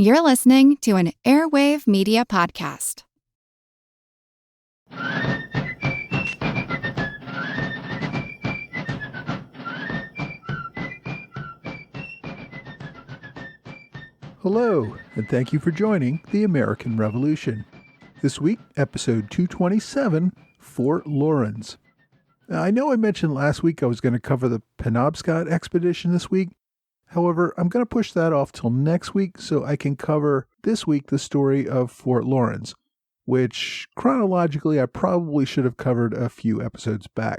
You're listening to an Airwave Media Podcast. Hello, and thank you for joining the American Revolution. This week, episode 227, Fort Lawrence. Now, I know I mentioned last week I was going to cover the Penobscot expedition this week. However, I'm going to push that off till next week so I can cover this week the story of Fort Lawrence, which chronologically I probably should have covered a few episodes back.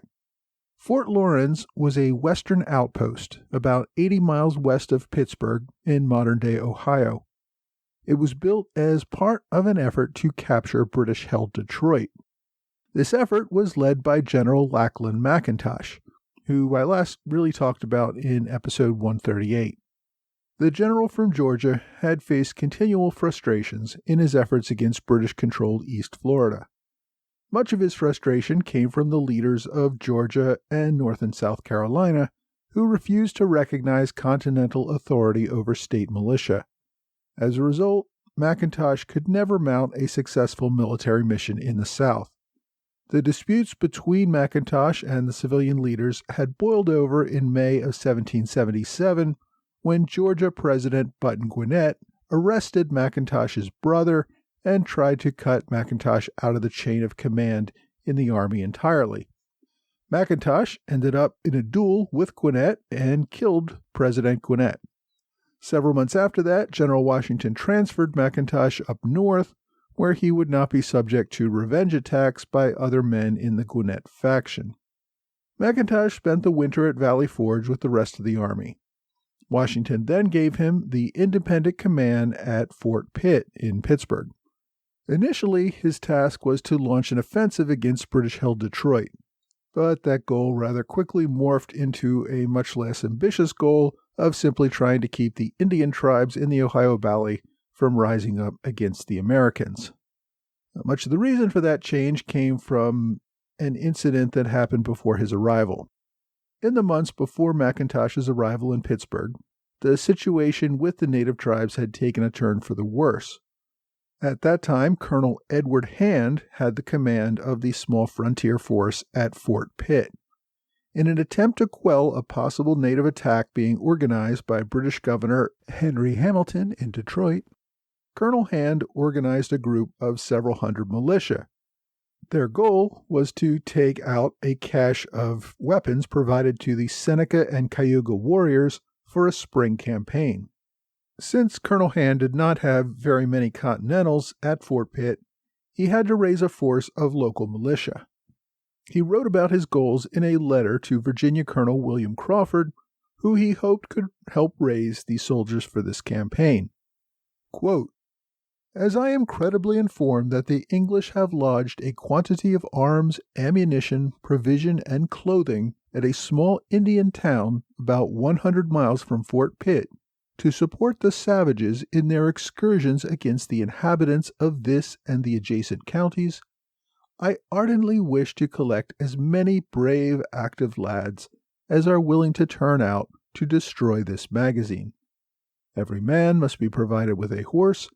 Fort Lawrence was a western outpost about 80 miles west of Pittsburgh in modern-day Ohio. It was built as part of an effort to capture British-held Detroit. This effort was led by General Lachlan McIntosh, who I last really talked about in episode 138. The general from Georgia had faced continual frustrations in his efforts against British-controlled East Florida. Much of his frustration came from the leaders of Georgia and North and South Carolina, who refused to recognize continental authority over state militia. As a result, McIntosh could never mount a successful military mission in the South. The disputes between McIntosh and the civilian leaders had boiled over in May of 1777 when Georgia President Button Gwinnett arrested McIntosh's brother and tried to cut McIntosh out of the chain of command in the army entirely. McIntosh ended up in a duel with Gwinnett and killed President Gwinnett. Several months after that, General Washington transferred McIntosh up north, where he would not be subject to revenge attacks by other men in the Gwinnett faction. McIntosh spent the winter at Valley Forge with the rest of the army. Washington then gave him the independent command at Fort Pitt in Pittsburgh. Initially, his task was to launch an offensive against British-held Detroit, but that goal rather quickly morphed into a much less ambitious goal of simply trying to keep the Indian tribes in the Ohio Valley from rising up against the Americans. Much of the reason for that change came from an incident that happened before his arrival. In the months before McIntosh's arrival in Pittsburgh, the situation with the native tribes had taken a turn for the worse. At that time, Colonel Edward Hand had the command of the small frontier force at Fort Pitt. In an attempt to quell a possible native attack being organized by British Governor Henry Hamilton in Detroit, Colonel Hand organized a group of several hundred militia. Their goal was to take out a cache of weapons provided to the Seneca and Cayuga warriors for a spring campaign. Since Colonel Hand did not have very many Continentals at Fort Pitt, he had to raise a force of local militia. He wrote about his goals in a letter to Virginia Colonel William Crawford, who he hoped could help raise the soldiers for this campaign. Quote, "As I am credibly informed that the English have lodged a quantity of arms, ammunition, provision, and clothing at a small Indian town about 100 miles from Fort Pitt, to support the savages in their excursions against the inhabitants of this and the adjacent counties, I ardently wish to collect as many brave, active lads as are willing to turn out to destroy this magazine. Every man must be provided with a horse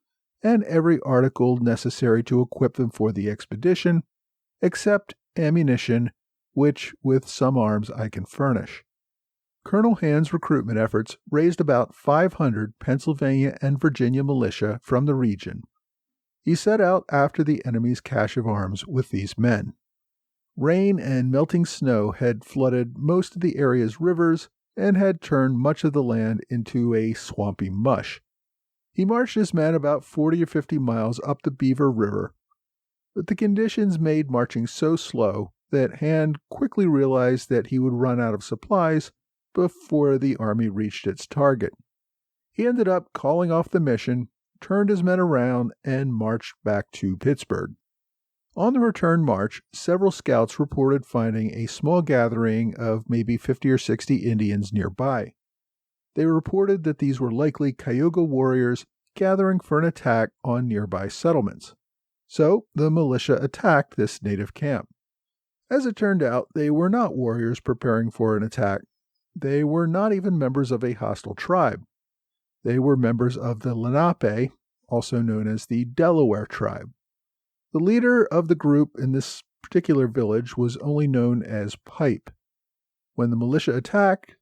and every article necessary to equip them for the expedition, except ammunition, which with some arms I can furnish." Colonel Hand's recruitment efforts raised about 500 Pennsylvania and Virginia militia from the region. He set out after the enemy's cache of arms with these men. Rain and melting snow had flooded most of the area's rivers and had turned much of the land into a swampy mush. He marched his men about 40 or 50 miles up the Beaver River, but the conditions made marching so slow that Hand quickly realized that he would run out of supplies before the army reached its target. He ended up calling off the mission, turned his men around, and marched back to Pittsburgh. On the return march, several scouts reported finding a small gathering of maybe 50 or 60 Indians nearby. They reported that these were likely Cayuga warriors gathering for an attack on nearby settlements. So the militia attacked this native camp. As it turned out, they were not warriors preparing for an attack. They were not even members of a hostile tribe. They were members of the Lenape, also known as the Delaware tribe. The leader of the group in this particular village was only known as Pipe. When the militia attacked,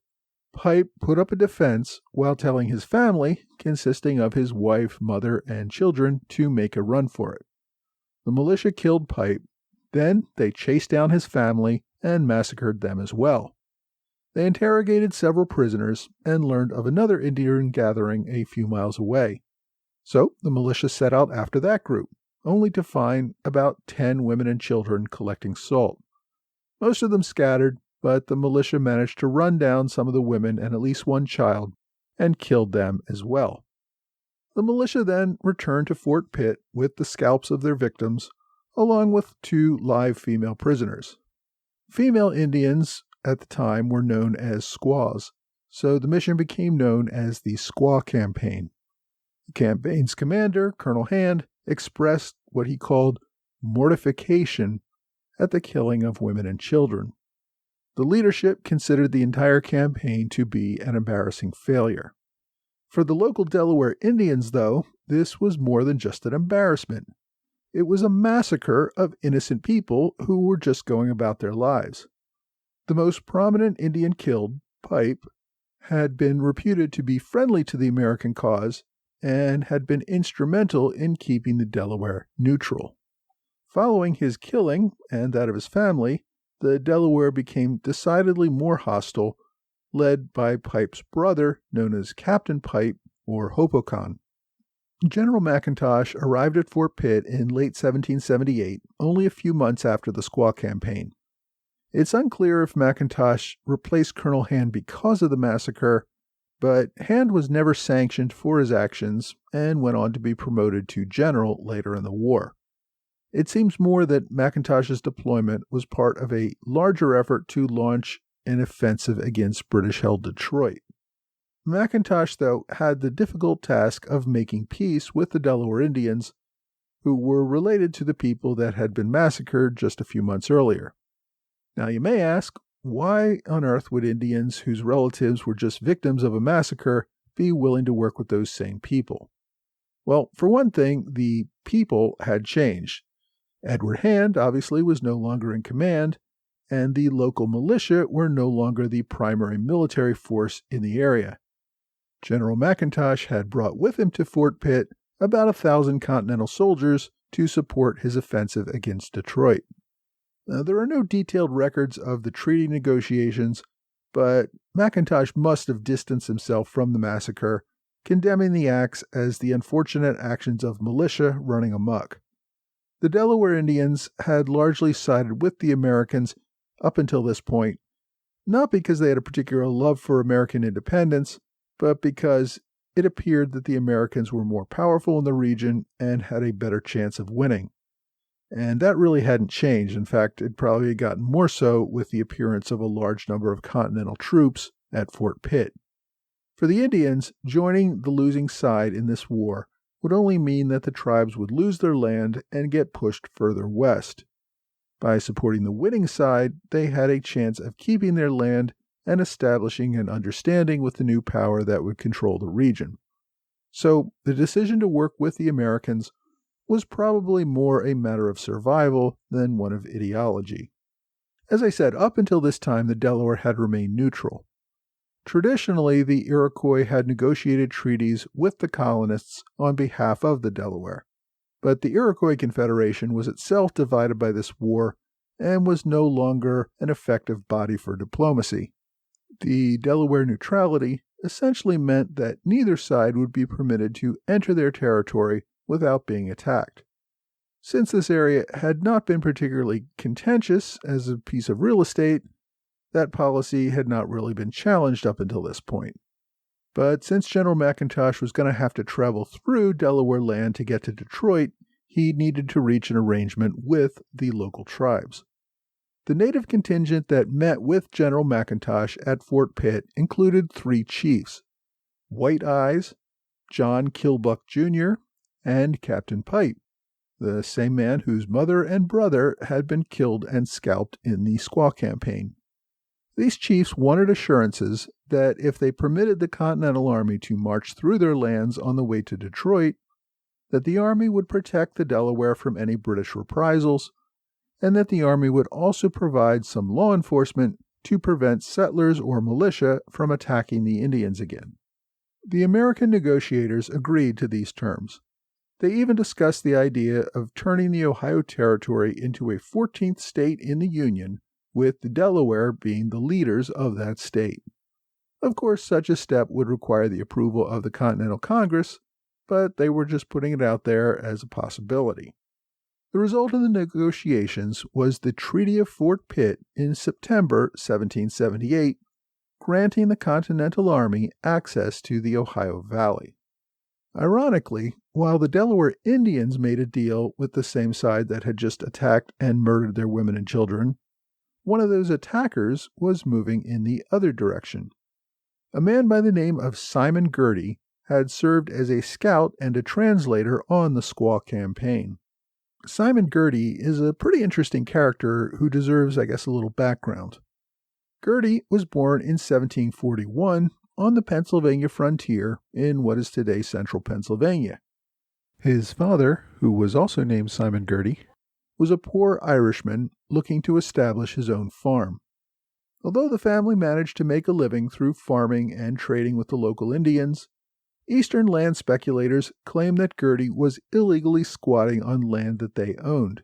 Pipe put up a defense while telling his family, consisting of his wife, mother, and children, to make a run for it. The militia killed Pipe. Then they chased down his family and massacred them as well. They interrogated several prisoners and learned of another Indian gathering a few miles away. So the militia set out after that group, only to find about 10 women and children collecting salt. Most of them scattered, but the militia managed to run down some of the women and at least one child and killed them as well. The militia then returned to Fort Pitt with the scalps of their victims, along with 2 live female prisoners. Female Indians at the time were known as squaws, so the mission became known as the Squaw Campaign. The campaign's commander, Colonel Hand, expressed what he called mortification at the killing of women and children. The leadership considered the entire campaign to be an embarrassing failure. For the local Delaware Indians, though, this was more than just an embarrassment. It was a massacre of innocent people who were just going about their lives. The most prominent Indian killed, Pipe, had been reputed to be friendly to the American cause and had been instrumental in keeping the Delaware neutral. Following his killing and that of his family, the Delaware became decidedly more hostile, led by Pipe's brother, known as Captain Pipe or Hopokan. General McIntosh arrived at Fort Pitt in late 1778, only a few months after the Squaw Campaign. It's unclear if McIntosh replaced Colonel Hand because of the massacre, but Hand was never sanctioned for his actions and went on to be promoted to general later in the war. It seems more that McIntosh's deployment was part of a larger effort to launch an offensive against British-held Detroit. McIntosh, though, had the difficult task of making peace with the Delaware Indians, who were related to the people that had been massacred just a few months earlier. Now you may ask, why on earth would Indians whose relatives were just victims of a massacre be willing to work with those same people? Well, for one thing, the people had changed. Edward Hand obviously was no longer in command, and the local militia were no longer the primary military force in the area. General McIntosh had brought with him to Fort Pitt about 1,000 Continental soldiers to support his offensive against Detroit. Now, there are no detailed records of the treaty negotiations, but McIntosh must have distanced himself from the massacre, condemning the acts as the unfortunate actions of militia running amok. The Delaware Indians had largely sided with the Americans up until this point, not because they had a particular love for American independence, but because it appeared that the Americans were more powerful in the region and had a better chance of winning. And that really hadn't changed. In fact, it probably had gotten more so with the appearance of a large number of Continental troops at Fort Pitt. For the Indians, joining the losing side in this war would only mean that the tribes would lose their land and get pushed further west. By supporting the winning side, they had a chance of keeping their land and establishing an understanding with the new power that would control the region. So the decision to work with the Americans was probably more a matter of survival than one of ideology. As I said, up until this time, the Delaware had remained neutral. Traditionally, the Iroquois had negotiated treaties with the colonists on behalf of the Delaware, but the Iroquois Confederation was itself divided by this war and was no longer an effective body for diplomacy. The Delaware neutrality essentially meant that neither side would be permitted to enter their territory without being attacked. Since this area had not been particularly contentious as a piece of real estate, that policy had not really been challenged up until this point. But since General McIntosh was going to have to travel through Delaware land to get to Detroit, he needed to reach an arrangement with the local tribes. The native contingent that met with General McIntosh at Fort Pitt included 3 chiefs: White Eyes, John Kilbuck Jr., and Captain Pipe, the same man whose mother and brother had been killed and scalped in the Squaw Campaign. These chiefs wanted assurances that if they permitted the Continental Army to march through their lands on the way to Detroit, that the Army would protect the Delaware from any British reprisals, and that the Army would also provide some law enforcement to prevent settlers or militia from attacking the Indians again. The American negotiators agreed to these terms. They even discussed the idea of turning the Ohio Territory into a 14th state in the Union, with the Delaware being the leaders of that state. Of course, such a step would require the approval of the Continental Congress, but they were just putting it out there as a possibility. The result of the negotiations was the Treaty of Fort Pitt in September 1778, granting the Continental Army access to the Ohio Valley. Ironically, while the Delaware Indians made a deal with the same side that had just attacked and murdered their women and children, one of those attackers was moving in the other direction. A man by the name of Simon Girty had served as a scout and a translator on the Squaw campaign. Simon Girty is a pretty interesting character who deserves, I guess, a little background. Girty was born in 1741 on the Pennsylvania frontier in what is today central Pennsylvania. His father, who was also named Simon Girty, was a poor Irishman looking to establish his own farm. Although the family managed to make a living through farming and trading with the local Indians, Eastern land speculators claimed that Girty was illegally squatting on land that they owned.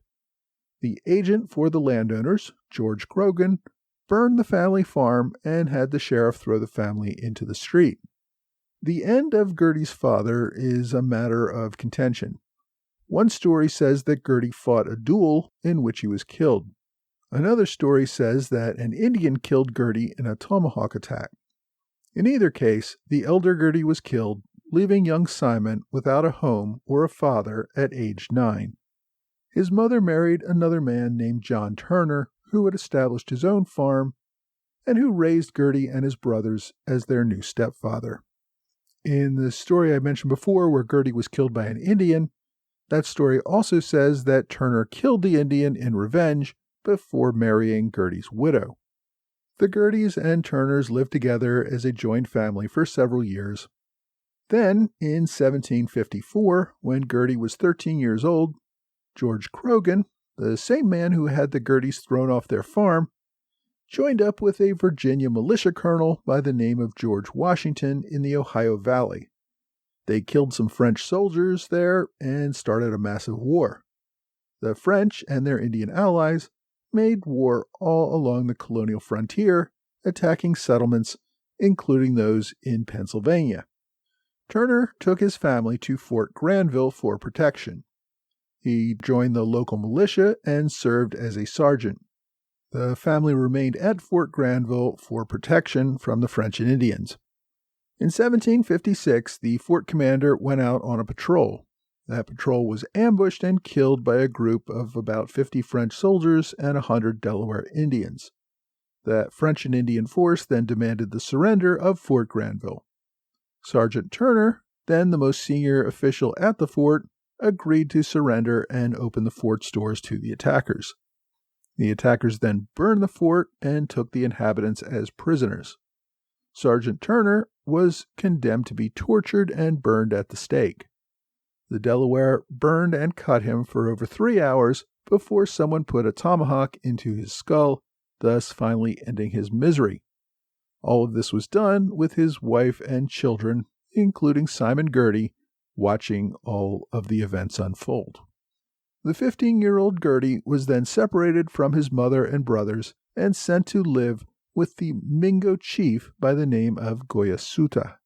The agent for the landowners, George Grogan, burned the family farm and had the sheriff throw the family into the street. The end of Girty's father is a matter of contention. One story says that Girty fought a duel in which he was killed. Another story says that an Indian killed Girty in a tomahawk attack. In either case, the elder Girty was killed, leaving young Simon without a home or a father at age 9. His mother married another man named John Turner, who had established his own farm, and who raised Girty and his brothers as their new stepfather. In the story I mentioned before, where Girty was killed by an Indian, that story also says that Turner killed the Indian in revenge before marrying Girty's widow. The Girtys and Turners lived together as a joint family for several years. Then, in 1754, when Girty was 13 years old, George Grogan, the same man who had the Girtys thrown off their farm, joined up with a Virginia militia colonel by the name of George Washington in the Ohio Valley. They killed some French soldiers there and started a massive war. The French and their Indian allies made war all along the colonial frontier, attacking settlements, including those in Pennsylvania. Turner took his family to Fort Granville for protection. He joined the local militia and served as a sergeant. The family remained at Fort Granville for protection from the French and Indians. In 1756, the fort commander went out on a patrol. That patrol was ambushed and killed by a group of about 50 French soldiers and 100 Delaware Indians. That French and Indian force then demanded the surrender of Fort Granville. Sergeant Turner, then the most senior official at the fort, agreed to surrender and open the fort's doors to the attackers. The attackers then burned the fort and took the inhabitants as prisoners. Sergeant Turner was condemned to be tortured and burned at the stake. The Delaware burned and cut him for over 3 hours before someone put a tomahawk into his skull, thus finally ending his misery. All of this was done with his wife and children, including Simon Girty, watching all of the events unfold. The 15-year-old Girty was then separated from his mother and brothers and sent to live with the Mingo chief by the name of Goyasuta.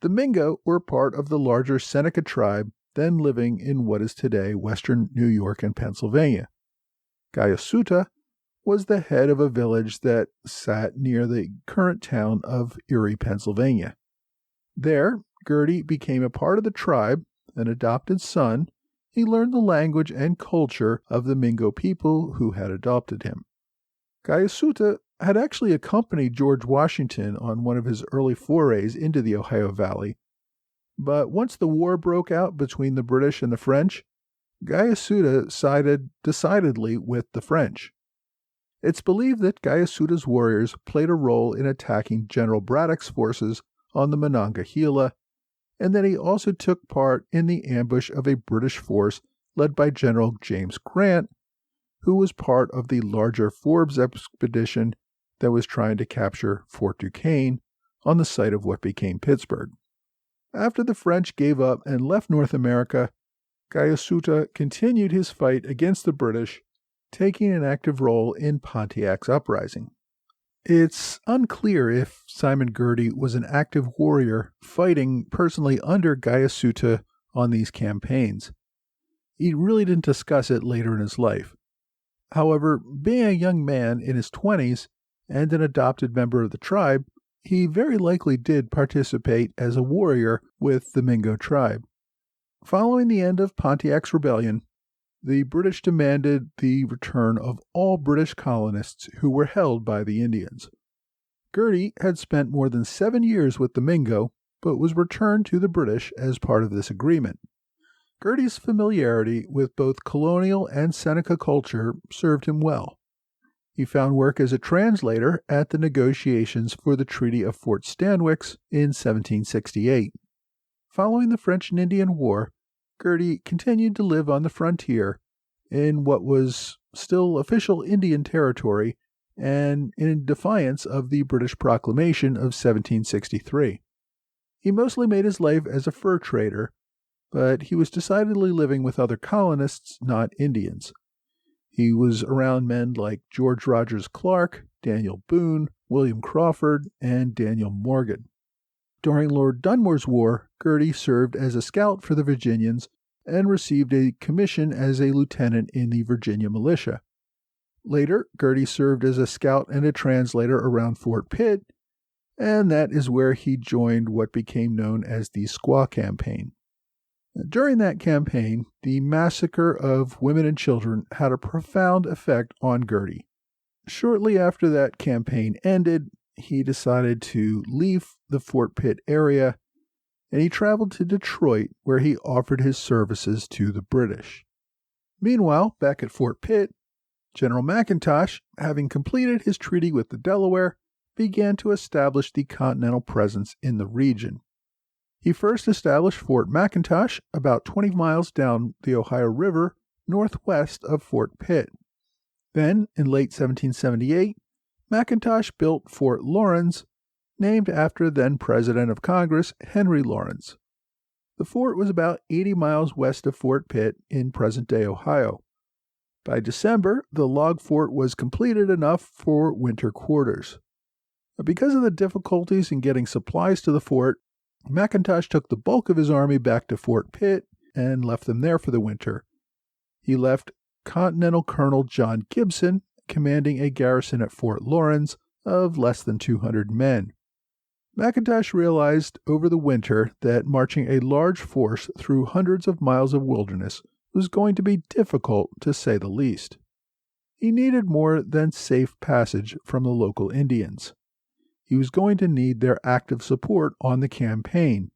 The Mingo were part of the larger Seneca tribe then living in what is today western New York and Pennsylvania. Goyasuta was the head of a village that sat near the current town of Erie, Pennsylvania. There, Girty became a part of the tribe, an adopted son. He learned the language and culture of the Mingo people who had adopted him. Goyasuta had actually accompanied George Washington on one of his early forays into the Ohio Valley, but once the war broke out between the British and the French, Goyasuta sided decidedly with the French. It's believed that Gayasuda's warriors played a role in attacking General Braddock's forces on the Monongahela, and that he also took part in the ambush of a British force led by General James Grant, who was part of the larger Forbes expedition that was trying to capture Fort Duquesne on the site of what became Pittsburgh. After the French gave up and left North America, Gayasuda continued his fight against the British, taking an active role in Pontiac's uprising. It's unclear if Simon Girty was an active warrior fighting personally under Gayasuda on these campaigns. He really didn't discuss it later in his life. However, being a young man in his 20s and an adopted member of the tribe, he very likely did participate as a warrior with the Mingo tribe. Following the end of Pontiac's rebellion, the British demanded the return of all British colonists who were held by the Indians. Girty had spent more than 7 years with the Mingo, but was returned to the British as part of this agreement. Girty's familiarity with both colonial and Seneca culture served him well. He found work as a translator at the negotiations for the Treaty of Fort Stanwix in 1768. Following the French and Indian War, Girty continued to live on the frontier in what was still official Indian territory and in defiance of the British Proclamation of 1763. He mostly made his life as a fur trader, but he was decidedly living with other colonists, not Indians. He was around men like George Rogers Clark, Daniel Boone, William Crawford, and Daniel Morgan. During Lord Dunmore's War, Girty served as a scout for the Virginians and received a commission as a lieutenant in the Virginia militia. Later, Girty served as a scout and a translator around Fort Pitt, and that is where he joined what became known as the Squaw Campaign. During that campaign, the massacre of women and children had a profound effect on Girty. Shortly after that campaign ended, he decided to leave the Fort Pitt area, and he traveled to Detroit, where he offered his services to the British. Meanwhile, back at Fort Pitt, General McIntosh, having completed his treaty with the Delaware, began to establish the Continental presence in the region. He first established Fort McIntosh about 20 miles down the Ohio River, northwest of Fort Pitt. Then, in late 1778, McIntosh built Fort Lawrence, named after then President of Congress Henry Lawrence. The fort was about 80 miles west of Fort Pitt in present-day Ohio. By December, the log fort was completed enough for winter quarters. Because of the difficulties in getting supplies to the fort, McIntosh took the bulk of his army back to Fort Pitt and left them there for the winter. He left Continental Colonel John Gibson commanding a garrison at Fort Lawrence of less than 200 men. McIntosh realized over the winter that marching a large force through hundreds of miles of wilderness was going to be difficult, to say the least. He needed more than safe passage from the local Indians. He was going to need their active support on the campaign.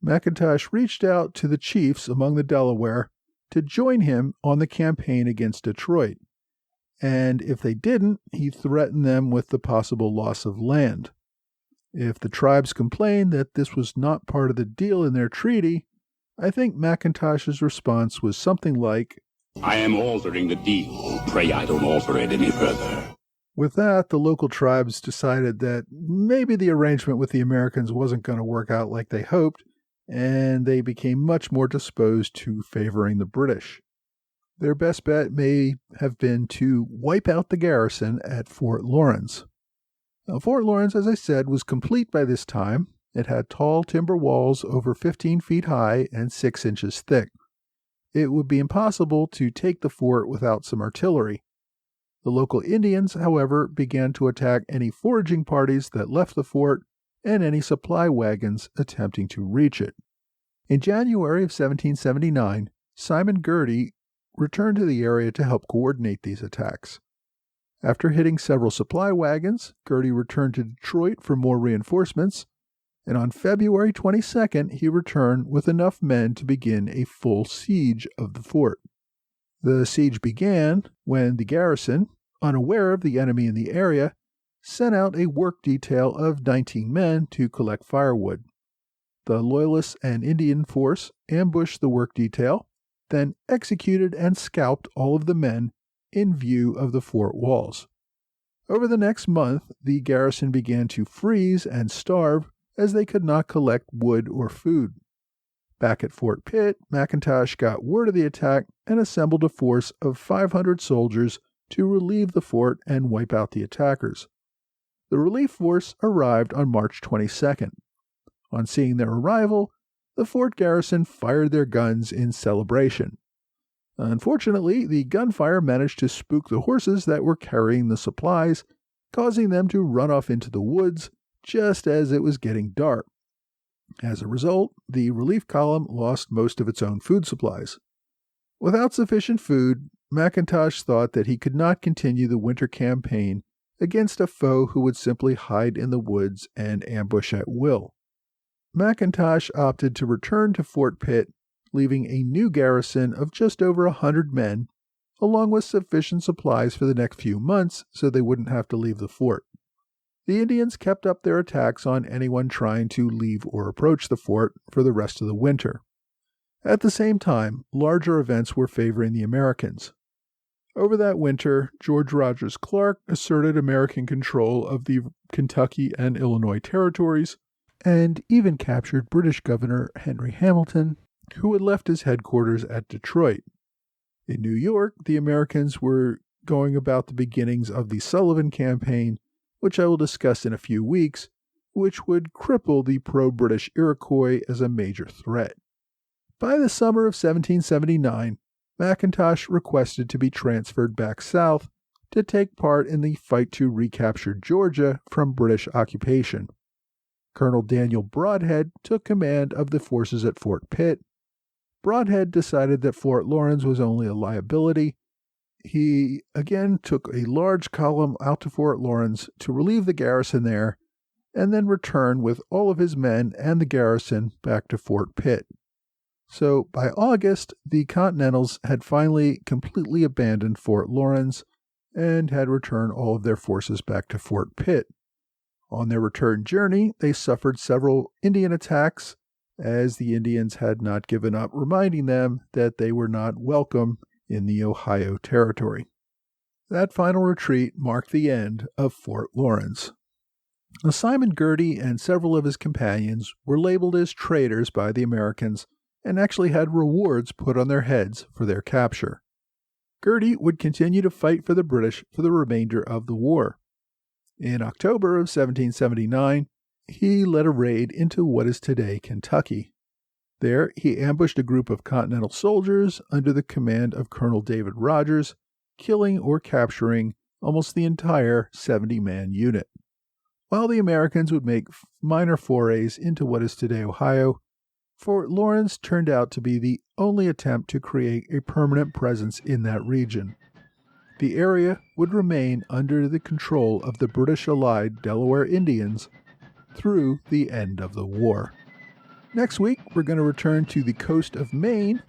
McIntosh reached out to the chiefs among the Delaware to join him on the campaign against Detroit, and if they didn't, he threatened them with the possible loss of land. If the tribes complained that this was not part of the deal in their treaty, I think McIntosh's response was something like, "I am altering the deal. Pray I don't alter it any further." With that, the local tribes decided that maybe the arrangement with the Americans wasn't going to work out like they hoped, and they became much more disposed to favoring the British. Their best bet may have been to wipe out the garrison at Fort Lawrence. Now, Fort Lawrence, as I said, was complete by this time. It had tall timber walls over 15 feet high and 6 inches thick. It would be impossible to take the fort without some artillery. The local Indians, however, began to attack any foraging parties that left the fort and any supply wagons attempting to reach it. In January of 1779, Simon Girty returned to the area to help coordinate these attacks. After hitting several supply wagons, Girty returned to Detroit for more reinforcements, and on February 22nd, he returned with enough men to begin a full siege of the fort. The siege began when the garrison, unaware of the enemy in the area, sent out a work detail of 19 men to collect firewood. The Loyalists and Indian force ambushed the work detail, then executed and scalped all of the men in view of the fort walls. Over the next month, the garrison began to freeze and starve as they could not collect wood or food. Back at Fort Pitt, McIntosh got word of the attack and assembled a force of 500 soldiers to relieve the fort and wipe out the attackers. The relief force arrived on March 22nd. On seeing their arrival, the fort garrison fired their guns in celebration. Unfortunately, the gunfire managed to spook the horses that were carrying the supplies, causing them to run off into the woods just as it was getting dark. As a result, the relief column lost most of its own food supplies. Without sufficient food, McIntosh thought that he could not continue the winter campaign against a foe who would simply hide in the woods and ambush at will. McIntosh opted to return to Fort Pitt, leaving a new garrison of just over 100 men, along with sufficient supplies for the next few months so they wouldn't have to leave the fort. The Indians kept up their attacks on anyone trying to leave or approach the fort for the rest of the winter. At the same time, larger events were favoring the Americans. Over that winter, George Rogers Clark asserted American control of the Kentucky and Illinois territories, and even captured British Governor Henry Hamilton, who had left his headquarters at Detroit. In New York, the Americans were going about the beginnings of the Sullivan Campaign, which I will discuss in a few weeks, which would cripple the pro-British Iroquois as a major threat. By the summer of 1779, McIntosh requested to be transferred back south to take part in the fight to recapture Georgia from British occupation. Colonel Daniel Brodhead took command of the forces at Fort Pitt. Brodhead decided that Fort Lawrence was only a liability. He again took a large column out to Fort Lawrence to relieve the garrison there, and then return with all of his men and the garrison back to Fort Pitt. So by August, the Continentals had finally completely abandoned Fort Lawrence and had returned all of their forces back to Fort Pitt. On their return journey, they suffered several Indian attacks, as the Indians had not given up, reminding them that they were not welcome in the Ohio Territory. That final retreat marked the end of Fort Lawrence. Now, Simon Girty and several of his companions were labeled as traitors by the Americans and actually had rewards put on their heads for their capture. Girty would continue to fight for the British for the remainder of the war. In October of 1779, he led a raid into what is today Kentucky. There, he ambushed a group of Continental soldiers under the command of Colonel David Rogers, killing or capturing almost the entire 70-man unit. While the Americans would make minor forays into what is today Ohio, Fort Lawrence turned out to be the only attempt to create a permanent presence in that region. The area would remain under the control of the British-allied Delaware Indians through the end of the war. Next week, we're going to return to the coast of Maine,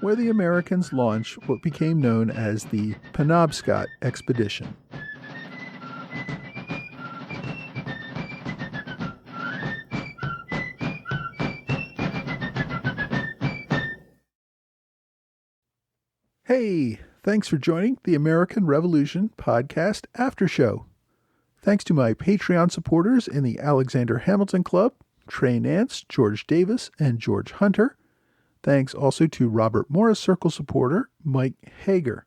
where the Americans launched what became known as the Penobscot Expedition. Hey, thanks for joining the American Revolution Podcast After Show. Thanks to my Patreon supporters in the Alexander Hamilton Club, Trey Nance, George Davis, and George Hunter. Thanks also to Robert Morris Circle supporter, Mike Hager.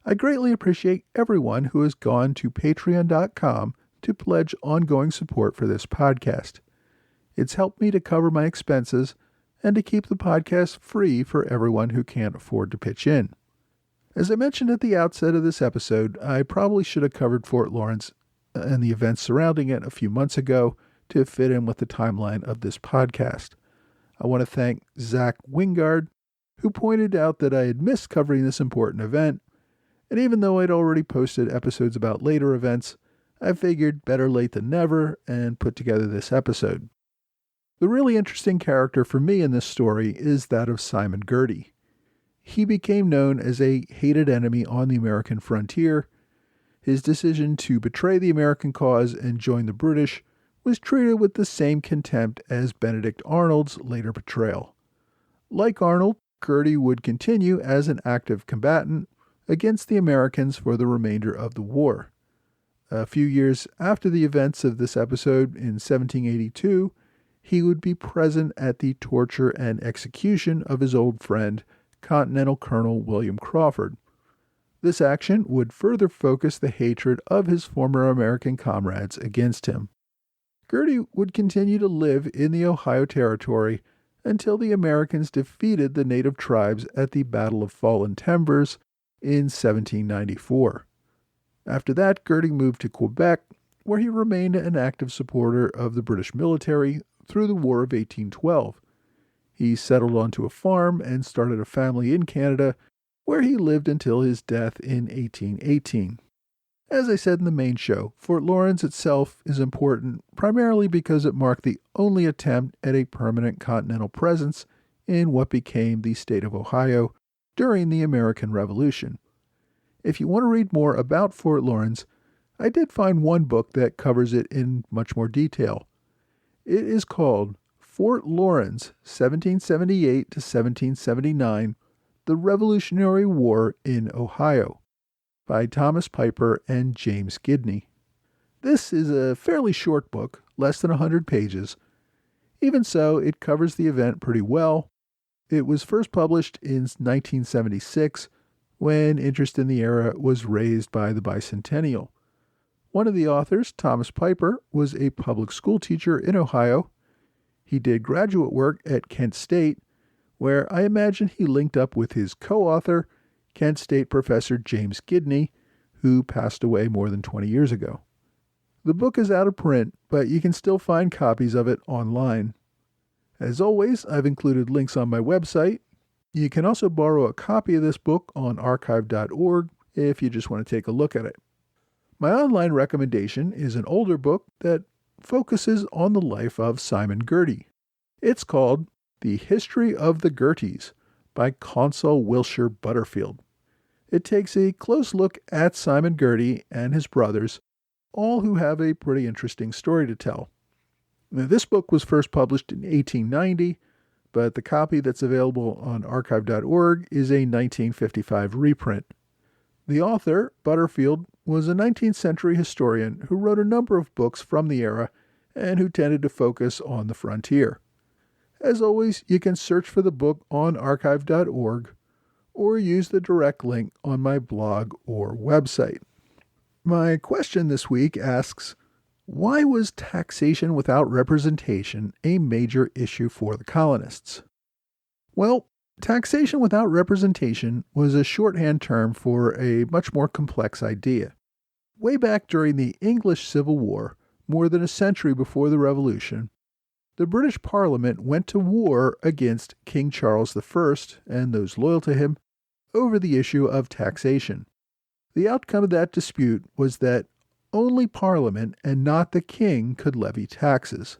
I greatly appreciate everyone who has gone to patreon.com to pledge ongoing support for this podcast. It's helped me to cover my expenses and to keep the podcast free for everyone who can't afford to pitch in. As I mentioned at the outset of this episode, I probably should have covered Fort Lawrence and the events surrounding it a few months ago to fit in with the timeline of this podcast. I want to thank Zach Wingard, who pointed out that I had missed covering this important event, and even though I'd already posted episodes about later events, I figured better late than never and put together this episode. The really interesting character for me in this story is that of Simon Girty. He became known as a hated enemy on the American frontier. His decision to betray the American cause and join the British was treated with the same contempt as Benedict Arnold's later betrayal. Like Arnold, Girty would continue as an active combatant against the Americans for the remainder of the war. A few years after the events of this episode, in 1782, he would be present at the torture and execution of his old friend, Continental Colonel William Crawford. This action would further focus the hatred of his former American comrades against him. Girty would continue to live in the Ohio Territory until the Americans defeated the native tribes at the Battle of Fallen Timbers in 1794. After that, Girty moved to Quebec, where he remained an active supporter of the British military through the War of 1812. He settled onto a farm and started a family in Canada, where he lived until his death in 1818. As I said in the main show, Fort Lawrence itself is important primarily because it marked the only attempt at a permanent continental presence in what became the state of Ohio during the American Revolution. If you want to read more about Fort Lawrence, I did find one book that covers it in much more detail. It is called Fort Lawrence, 1778 to 1779, The Revolutionary War in Ohio, by Thomas Piper and James Gidney. This is a fairly short book, less than 100 pages. Even so, it covers the event pretty well. It was first published in 1976, when interest in the era was raised by the bicentennial. One of the authors, Thomas Piper, was a public school teacher in Ohio. He did graduate work at Kent State, where I imagine he linked up with his co-author, Kent State professor James Gidney, who passed away more than 20 years ago. The book is out of print, but you can still find copies of it online. As always, I've included links on my website. You can also borrow a copy of this book on archive.org if you just want to take a look at it. My online recommendation is an older book that focuses on the life of Simon Girty. It's called The History of the Girtys by Consul Wilshire Butterfield. It takes a close look at Simon Girty and his brothers, all who have a pretty interesting story to tell. Now, this book was first published in 1890, but the copy that's available on archive.org is a 1955 reprint. The author, Butterfield, was a 19th century historian who wrote a number of books from the era and who tended to focus on the frontier. As always, you can search for the book on archive.org or use the direct link on my blog or website. My question this week asks, why was taxation without representation a major issue for the colonists? Well, taxation without representation was a shorthand term for a much more complex idea. Way back during the English Civil War, more than a century before the Revolution, the British Parliament went to war against King Charles I and those loyal to him over the issue of taxation. The outcome of that dispute was that only Parliament and not the king could levy taxes.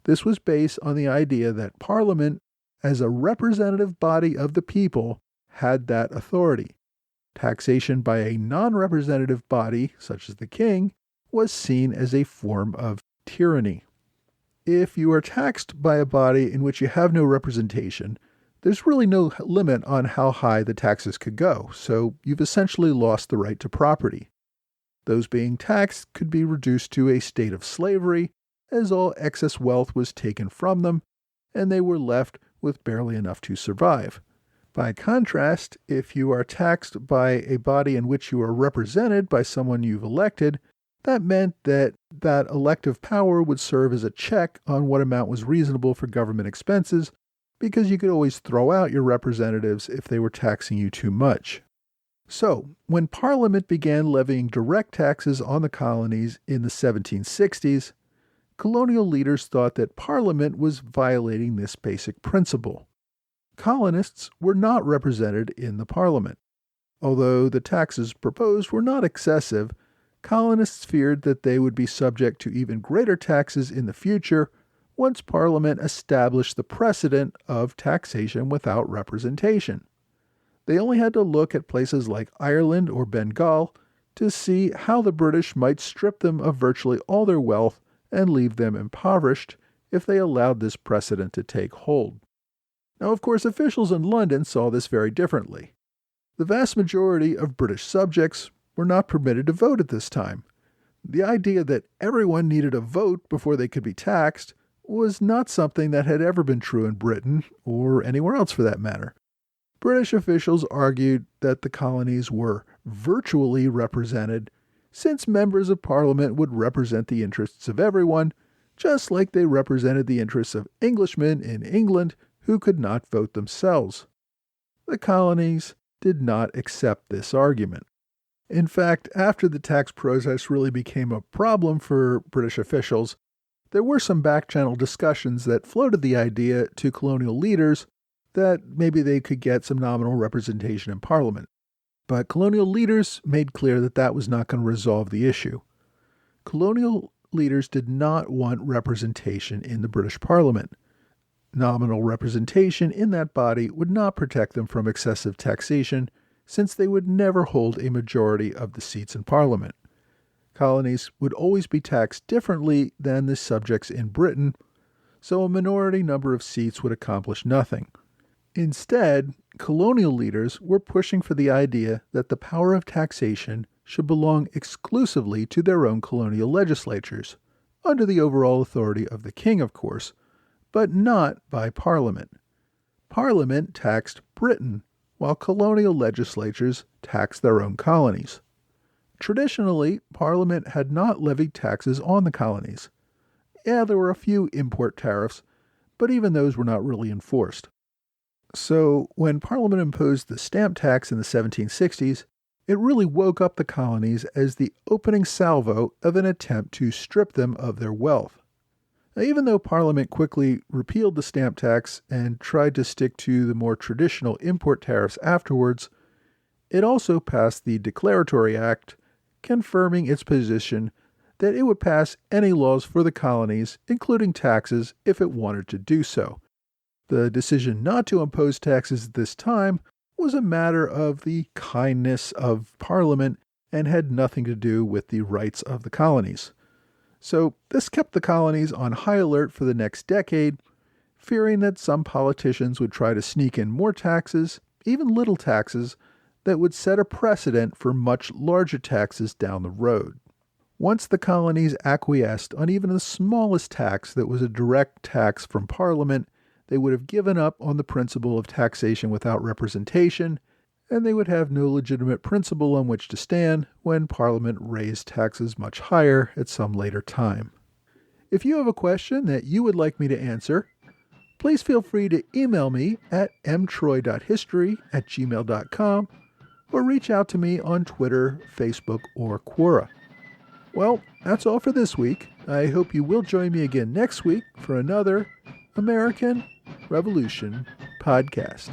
This was based on the idea that Parliament, as a representative body of the people, had that authority. Taxation by a non-representative body, such as the king, was seen as a form of tyranny. If you are taxed by a body in which you have no representation, there's really no limit on how high the taxes could go, so you've essentially lost the right to property. Those being taxed could be reduced to a state of slavery, as all excess wealth was taken from them, and they were left with barely enough to survive. By contrast, if you are taxed by a body in which you are represented by someone you've elected, that meant that elective power would serve as a check on what amount was reasonable for government expenses, because you could always throw out your representatives if they were taxing you too much. So, when Parliament began levying direct taxes on the colonies in the 1760s, colonial leaders thought that Parliament was violating this basic principle. Colonists were not represented in the Parliament. Although the taxes proposed were not excessive, colonists feared that they would be subject to even greater taxes in the future once Parliament established the precedent of taxation without representation. They only had to look at places like Ireland or Bengal to see how the British might strip them of virtually all their wealth and leave them impoverished if they allowed this precedent to take hold. Now, of course, officials in London saw this very differently. The vast majority of British subjects were not permitted to vote at this time. The idea that everyone needed a vote before they could be taxed was not something that had ever been true in Britain, or anywhere else for that matter. British officials argued that the colonies were virtually represented, since members of Parliament would represent the interests of everyone, just like they represented the interests of Englishmen in England who could not vote themselves. The colonies did not accept this argument. In fact, after the tax process really became a problem for British officials, there were some back-channel discussions that floated the idea to colonial leaders that maybe they could get some nominal representation in Parliament. But colonial leaders made clear that that was not going to resolve the issue. Colonial leaders did not want representation in the British Parliament. Nominal representation in that body would not protect them from excessive taxation, since they would never hold a majority of the seats in Parliament. Colonies would always be taxed differently than the subjects in Britain, so a minority number of seats would accomplish nothing. Instead, colonial leaders were pushing for the idea that the power of taxation should belong exclusively to their own colonial legislatures, under the overall authority of the king, of course, but not by Parliament. Parliament taxed Britain, while colonial legislatures taxed their own colonies. Traditionally, Parliament had not levied taxes on the colonies. Yeah, there were a few import tariffs, but even those were not really enforced. So, when Parliament imposed the stamp tax in the 1760s, it really woke up the colonies as the opening salvo of an attempt to strip them of their wealth. Now, even though Parliament quickly repealed the stamp tax and tried to stick to the more traditional import tariffs afterwards, it also passed the Declaratory Act, confirming its position that it would pass any laws for the colonies, including taxes, if it wanted to do so. The decision not to impose taxes at this time was a matter of the kindness of Parliament and had nothing to do with the rights of the colonies. So this kept the colonies on high alert for the next decade, fearing that some politicians would try to sneak in more taxes, even little taxes, that would set a precedent for much larger taxes down the road. Once the colonies acquiesced on even the smallest tax that was a direct tax from Parliament, they would have given up on the principle of taxation without representation, and they would have no legitimate principle on which to stand when Parliament raised taxes much higher at some later time. If you have a question that you would like me to answer, please feel free to email me at mtroy.history@gmail.com or reach out to me on Twitter, Facebook, or Quora. Well, that's all for this week. I hope you will join me again next week for another American Revolution podcast.